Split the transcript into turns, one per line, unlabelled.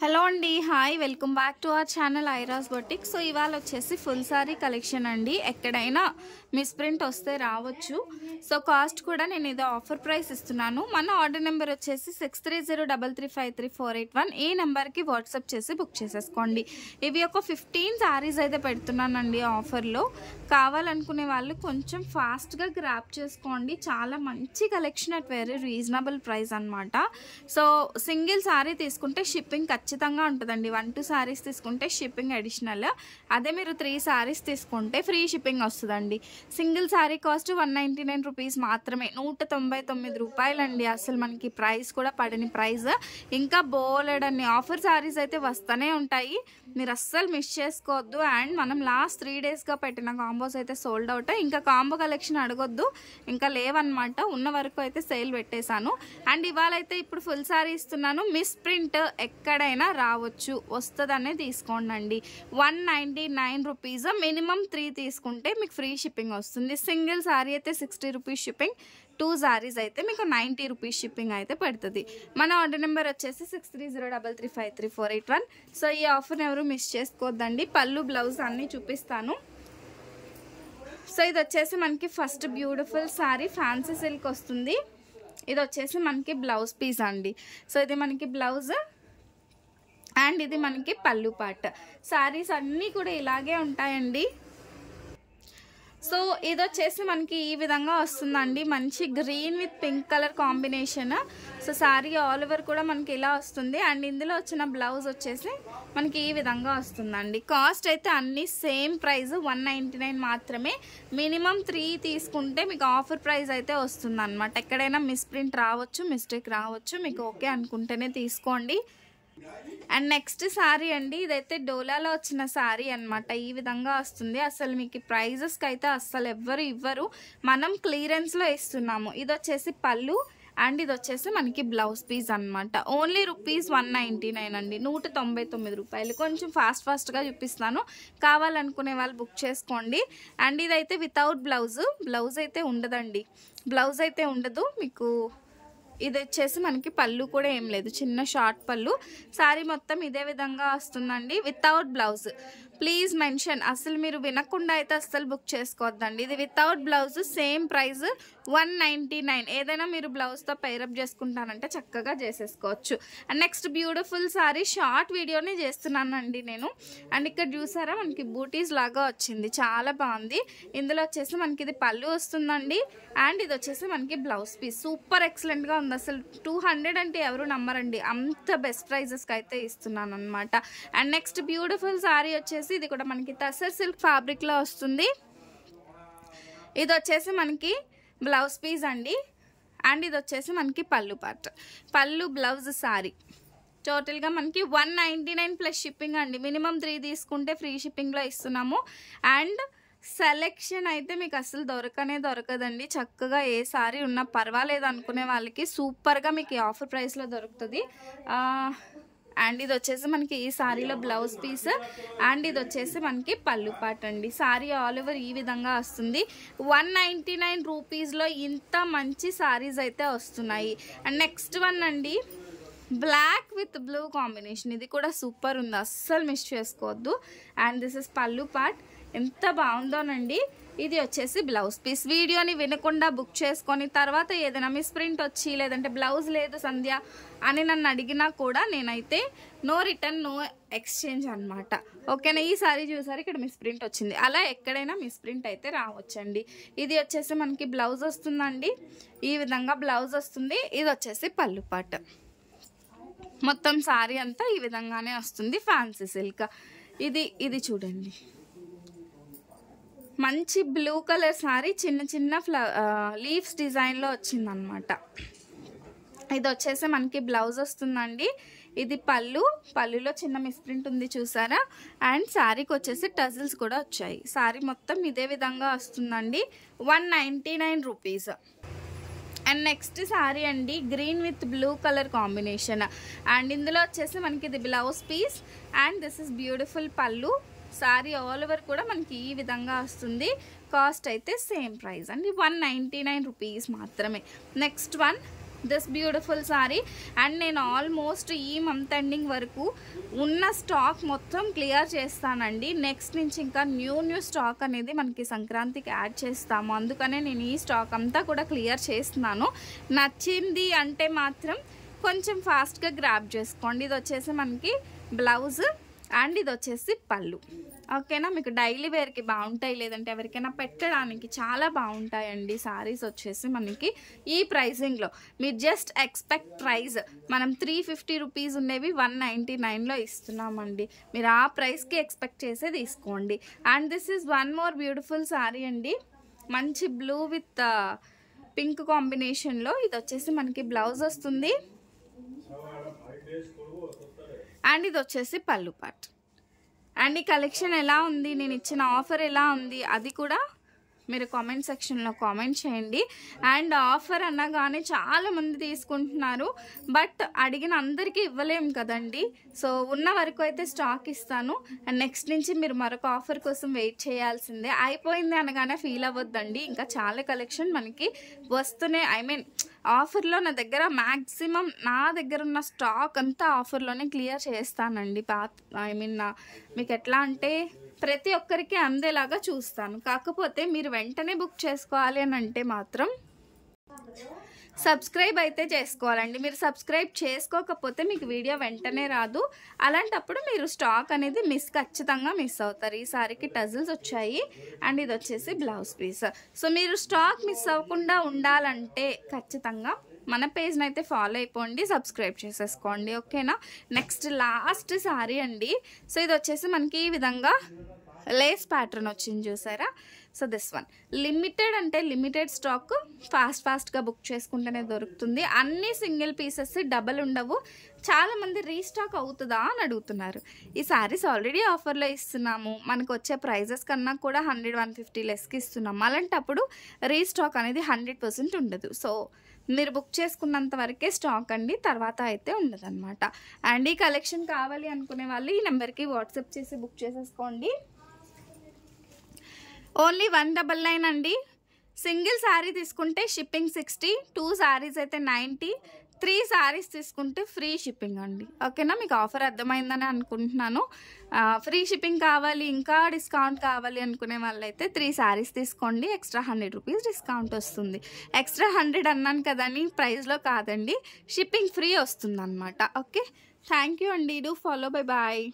Hello అండి, hi, welcome back to our channel ఐరాస్ boutique. So ఇవాళ వచ్చేసి ఫుల్ సారీ కలెక్షన్ అండి. ఎక్కడైనా మిస్ప్రింట్ వస్తే రావచ్చు. సో కాస్ట్ కూడా నేను ఇది ఆఫర్ ప్రైస్ ఇస్తున్నాను. మన ఆర్డర్ నెంబర్ వచ్చేసి 6303353481. ఈ నెంబర్కి వాట్సాప్ చేసి బుక్ చేసేసుకోండి. ఇవి ఒక 15 సారీస్ అయితే పెడుతున్నానండి ఆఫర్లో. కావాలనుకునే వాళ్ళు కొంచెం ఫాస్ట్గా గ్రాప్ చేసుకోండి. చాలా మంచి collection at very reasonable price అనమాట. సో సింగిల్ సారీ తీసుకుంటే షిప్పింగ్ ఖచ్చితంగా ఉంటుందండి. 1-2 సారీస్ తీసుకుంటే షిప్పింగ్ అడిషనల్. అదే మీరు 3 సారీస్ తీసుకుంటే ఫ్రీ షిప్పింగ్ వస్తుందండి. సింగిల్ సారీ కాస్ట్ 199 రూపీస్ మాత్రమే, 199 రూపాయలండి. అసలు మనకి ప్రైస్ కూడా పడని ప్రైస్. ఇంకా బోలెడన్ని ఆఫర్ సారీస్ అయితే వస్తూనే ఉంటాయి, మీరు అస్సలు మిస్ చేసుకోవద్దు. అండ్ మనం లాస్ట్ 3 డేస్గా పెట్టిన కాంబోస్ అయితే సోల్డ్ అవుట్. ఇంకా కాంబో కలెక్షన్ అడగొద్దు, ఇంకా లేవన్నమాట. ఉన్న వరకు అయితే సేల్ పెట్టేశాను. అండ్ ఇవాళ అయితే ఇప్పుడు ఫుల్ సారీ ఇస్తున్నాను. మిస్ ప్రింట్ ఎక్కడైనా రావచ్చు, వస్తుందనే తీసుకోండి. 199 రూపీస్, మినిమం 3 తీసుకుంటే మీకు ఫ్రీ షిప్పింగ్ వస్తుంది. సింగిల్ సారీ అయితే 60 రూపీస్ షిప్పింగ్, 2 సారీస్ అయితే మీకు 90 రూపీస్ షిప్పింగ్ అయితే పడుతుంది. మన ఆర్డర్ నెంబర్ వచ్చేసి 6303353481. సో ఈ ఆఫర్ని ఎవరు మిస్ చేసుకోవద్దండి. పళ్ళు బ్లౌజ్ అన్నీ చూపిస్తాను. సో ఇది వచ్చేసి మనకి first beautiful sorry fancy silk వస్తుంది. ఇది వచ్చేసి మనకి బ్లౌజ్ పీస్ అండి. సో ఇది మనకి బ్లౌజ్ అండ్ ఇది మనకి పళ్ళు పార్ట్. సారీస్ అన్నీ కూడా ఇలాగే ఉంటాయండి. సో ఇది వచ్చేసి మనకి ఈ విధంగా వస్తుందండి. మంచి green with pink colour combination. So sorry all over కూడా మనకి ఇలా వస్తుంది. అండ్ ఇందులో వచ్చిన బ్లౌజ్ వచ్చేసి మనకి ఈ విధంగా వస్తుందండి. కాస్ట్ అయితే అన్నీ సేమ్ ప్రైస్, 199 మాత్రమే. మినిమం 3 తీసుకుంటే మీకు ఆఫర్ ప్రైస్ అయితే వస్తుంది అనమాట. ఎక్కడైనా మిస్ప్రింట్ రావచ్చు, మిస్టేక్ రావచ్చు. మీకు ఓకే అనుకుంటేనే తీసుకోండి. అండ్ నెక్స్ట్ సారీ అండి, ఇదైతే డోలాలో వచ్చిన సారీ అనమాట. ఈ విధంగా వస్తుంది. అసలు మీకు ప్రైజెస్కి అయితే అస్సలు ఎవ్వరు ఇవ్వరు, మనం క్లియరెన్స్లో ఇస్తున్నాము. ఇది వచ్చేసి పళ్ళు అండ్ ఇది వచ్చేసి మనకి బ్లౌజ్ పీస్ అనమాట. ఓన్లీ రూపీస్ 199 అండి, 199 రూపాయలు. కొంచెం ఫాస్ట్గా చూపిస్తాను, కావాలనుకునే వాళ్ళు బుక్ చేసుకోండి. అండ్ ఇదైతే వితౌట్ బ్లౌజ్ అయితే ఉండదండి, బ్లౌజ్ అయితే ఉండదు మీకు. ఇది వచ్చేసి మనకి పళ్ళు కూడా ఏం లేదు, చిన్న షార్ట్ పళ్ళు. సారీ మొత్తం ఇదే విధంగా వస్తుందండి వితౌట్ బ్లౌజ్. ప్లీజ్ మెన్షన్, అసలు మీరు వినకుండా అయితే అస్సలు బుక్ చేసుకోవద్దండి. ఇది వితౌట్ బ్లౌజ్, సేమ్ ప్రైస్ 199. ఏదైనా మీరు బ్లౌజ్తో పేరప్ చేసుకుంటానంటే చక్కగా చేసేసుకోవచ్చు. And next beautiful sari, short వీడియోనే చేస్తున్నానండి నేను. అండ్ ఇక్కడ చూసారా మనకి బూటీస్ లాగా వచ్చింది, చాలా బాగుంది. ఇందులో వచ్చేసి మనకి ఇది పళ్ళు వస్తుందండి. అండ్ ఇది వచ్చేసి మనకి బ్లౌజ్ పీస్. సూపర్ ఎక్సలెంట్గా ఉంది. అసలు 200 అంటే ఎవరు నమ్మరండి, అంత బెస్ట్ ప్రైజెస్కి అయితే ఇస్తున్నాను అనమాట. అండ్ నెక్స్ట్ బ్యూటిఫుల్ సారీ వచ్చేసి ఇది కూడా మనకి టసర్ సిల్క్ ఫ్యాబ్రిక్లో వస్తుంది. ఇది వచ్చేసి మనకి బ్లౌజ్ పీస్ అండి. అండ్ ఇది వచ్చేసి మనకి పళ్ళు పార్ట్, పళ్ళు బ్లౌజ్ సారీ. టోటల్గా మనకి 199 ప్లస్ షిప్పింగ్ అండి. మినిమం 3 తీసుకుంటే ఫ్రీ షిప్పింగ్లో ఇస్తున్నాము. అండ్ సెలెక్షన్ అయితే మీకు అసలు దొరకదండి. చక్కగా ఏ సారీ ఉన్నా పర్వాలేదు అనుకునే వాళ్ళకి సూపర్గా మీకు ఈ ఆఫర్ ప్రైస్లో దొరుకుతుంది. అండ్ ఇది వచ్చేసి మనకి ఈ సారీలో బ్లౌజ్ పీస్ అండ్ ఇది వచ్చేసి మనకి పళ్ళు పార్ట్ అండి. సారీ ఆల్ ఓవర్ ఈ విధంగా వస్తుంది. 199 రూపీస్లో ఇంత మంచి సారీస్ అయితే వస్తున్నాయి. అండ్ నెక్స్ట్ వన్ అండి, బ్లాక్ విత్ బ్లూ కాంబినేషన్. ఇది కూడా సూపర్ ఉంది, అస్సలు మిస్ చేసుకోవద్దు. అండ్ దిస్ ఇస్ పళ్ళు పార్ట్, ఎంత బాగుందోనండి. ఇది వచ్చేసి బ్లౌజ్ పీస్. వీడియోని వినకుండా బుక్ చేసుకొని తర్వాత ఏదైనా మిస్ప్రింట్ వచ్చి లేదంటే బ్లౌజ్ లేదు సంధ్య అని నన్ను అడిగినా కూడా నేనైతే నో రిటర్న్ నో ఎక్స్చేంజ్ అనమాట. ఓకేనా, ఈ సారీ చూసారు ఇక్కడ మిస్ప్రింట్ వచ్చింది, అలా ఎక్కడైనా మిస్ప్రింట్ అయితే రావచ్చండి. ఇది వచ్చేసి మనకి బ్లౌజ్ వస్తుందండి, ఈ విధంగా బ్లౌజ్ వస్తుంది. ఇది వచ్చేసి పళ్ళు పార్ట్. మొత్తం సారీ అంతా ఈ విధంగానే వస్తుంది, ఫ్యాన్సీ సిల్క్. ఇది చూడండి, మంచి బ్లూ కలర్ సారీ, చిన్న లీవ్స్ డిజైన్లో వచ్చిందనమాట. ఇది వచ్చేసి మనకి బ్లౌజ్ వస్తుందండి. ఇది పళ్ళులో చిన్న మిస్ప్రింట్ ఉంది చూసారా. అండ్ శారీకి వచ్చేసి టజిల్స్ కూడా వచ్చాయి. శారీ మొత్తం ఇదే విధంగా వస్తుందండి, 199 రూపీస్. అండ్ నెక్స్ట్ సారీ అండి, green with blue colour combination. And ఇందులో వచ్చేసి మనకి ఇది blouse piece and this is beautiful pallu. Sari all over కూడా మనకి ఈ విధంగా వస్తుంది. కాస్ట్ అయితే సేమ్ ప్రైస్ అండి, 199 రూపీస్ మాత్రమే. Next one this beautiful sorry. And నేను ఆల్మోస్ట్ ఈ మంత్ ఎండింగ్ వరకు ఉన్న స్టాక్ మొత్తం క్లియర్ చేస్తానండి. నెక్స్ట్ నుంచి ఇంకా న్యూ స్టాక్ అనేది మనకి సంక్రాంతికి యాడ్ చేస్తాము. అందుకనే నేను ఈ స్టాక్ అంతా కూడా క్లియర్ చేస్తున్నాను. నచ్చింది అంటే మాత్రం కొంచెం ఫాస్ట్గా గ్రాబ్ చేసుకోండి. ఇది వచ్చేసి మనకి బ్లౌజ్ అండ్ ఇది వచ్చేసి పళ్ళు. ఓకేనా, మీకు డైలీ వేర్కి బాగుంటాయి, లేదంటే ఎవరికైనా పెట్టడానికి చాలా బాగుంటాయండి సారీస్ వచ్చేసి మనకి ఈ ప్రైజింగ్లో. మీరు జస్ట్ ఎక్స్పెక్ట్ ప్రైస్ మనం 350 రూపీస్ ఉండేవి 199లో ఇస్తున్నామండి. మీరు ఆ ప్రైస్కి ఎక్స్పెక్ట్ చేసే తీసుకోండి. And this is one more beautiful sorry అండి. మంచి బ్లూ విత్ పింక్ కాంబినేషన్లో. ఇది వచ్చేసి మనకి బ్లౌజ్ వస్తుంది అండ్ ఇది వచ్చేసి పళ్ళు పార్ట్. అండ్ ఈ కలెక్షన్ ఎలా ఉంది, నేను ఇచ్చిన ఆఫర్ ఎలా ఉంది, అది కూడా మీరు కామెంట్ సెక్షన్లో కామెంట్ చేయండి. అండ్ ఆఫర్ అనగానే చాలామంది తీసుకుంటున్నారు, బట్ అడిగిన అందరికీ ఇవ్వలేము కదండి. సో ఉన్న వరకు అయితే స్టాక్ ఇస్తాను. అండ్ నెక్స్ట్ నుంచి మీరు మరొక ఆఫర్ కోసం వెయిట్ చేయాల్సిందే. అయిపోయింది అనగానే ఫీల్ అవ్వద్దండి, ఇంకా చాలా కలెక్షన్ మనకి వస్తూనే, ఆఫర్లో నా దగ్గర మ్యాక్సిమం నా దగ్గర ఉన్న స్టాక్ అంతా ఆఫర్లోనే క్లియర్ చేస్తానండి. మీకు ఎట్లా అంటే ప్రతి ఒక్కరికి అందేలాగా చూస్తాను. కాకపోతే మీరు వెంటనే బుక్ చేసుకోవాలి అని అంటే మాత్రం సబ్స్క్రైబ్ అయితే చేసుకోవాలండి. మీరు సబ్స్క్రైబ్ చేసుకోకపోతే మీకు వీడియో వెంటనే రాదు. అలాంటప్పుడు మీరు స్టాక్ అనేది ఖచ్చితంగా మిస్ అవుతారు. ఈ సారీకి టజిల్స్ వచ్చాయి అండ్ ఇది వచ్చేసి బ్లౌజ్ పీస్. సో మీరు స్టాక్ మిస్ అవ్వకుండా ఉండాలంటే ఖచ్చితంగా మన పేజ్ని అయితే ఫాలో అయిపోండి, సబ్స్క్రైబ్ చేసేసుకోండి. ఓకేనా, నెక్స్ట్ లాస్ట్ సారీ అండి. సో ఇది వచ్చేసి మనకి ఈ విధంగా లేస్ ప్యాటర్న్ వచ్చింది చూసారా. సో దిస్ వన్ లిమిటెడ్, అంటే లిమిటెడ్ స్టాక్, ఫాస్ట్గా బుక్ చేసుకుంటేనే దొరుకుతుంది. అన్ని సింగిల్ పీసెస్, డబల్ ఉండవు. చాలామంది రీస్టాక్ అవుతుందా అని అడుగుతున్నారు. ఈ సారీస్ ఆల్రెడీ ఆఫర్లో ఇస్తున్నాము. మనకు వచ్చే ప్రైజెస్ కన్నా కూడా 100-150 లెస్కి ఇస్తున్నాము. అలాంటప్పుడు రీస్టాక్ అనేది 100% ఉండదు. సో మీరు బుక్ చేసుకున్నంత వరకే స్టాక్ అండి, తర్వాత అయితే ఉండదు అనమాట. అండ్ ఈ కలెక్షన్ కావాలి అనుకునే వాళ్ళు ఈ నెంబర్కి వాట్సాప్ చేసి బుక్ చేసేసుకోండి. ఓన్లీ 199 అండి. సింగిల్ శారీ తీసుకుంటే షిప్పింగ్ 60, 2 శారీస్ అయితే 90, 3 శారీస్ తీసుకుంటే ఫ్రీ షిప్పింగ్ అండి. ఓకేనా, మీకు ఆఫర్ అర్థమైందని అనుకుంటున్నాను. ఫ్రీ షిప్పింగ్ కావాలి, ఇంకా డిస్కౌంట్ కావాలి అనుకునే వాళ్ళైతే 3 శారీస్ తీసుకోండి. ఎక్స్ట్రా 100 రూపీస్ డిస్కౌంట్ వస్తుంది. ఎక్స్ట్రా 100 అన్నాను కదని ప్రైస్లో కాదండి, షిప్పింగ్ ఫ్రీ వస్తుంది అనమాట. ఓకే, థ్యాంక్ యూ అండి. Do follow. Bye bye.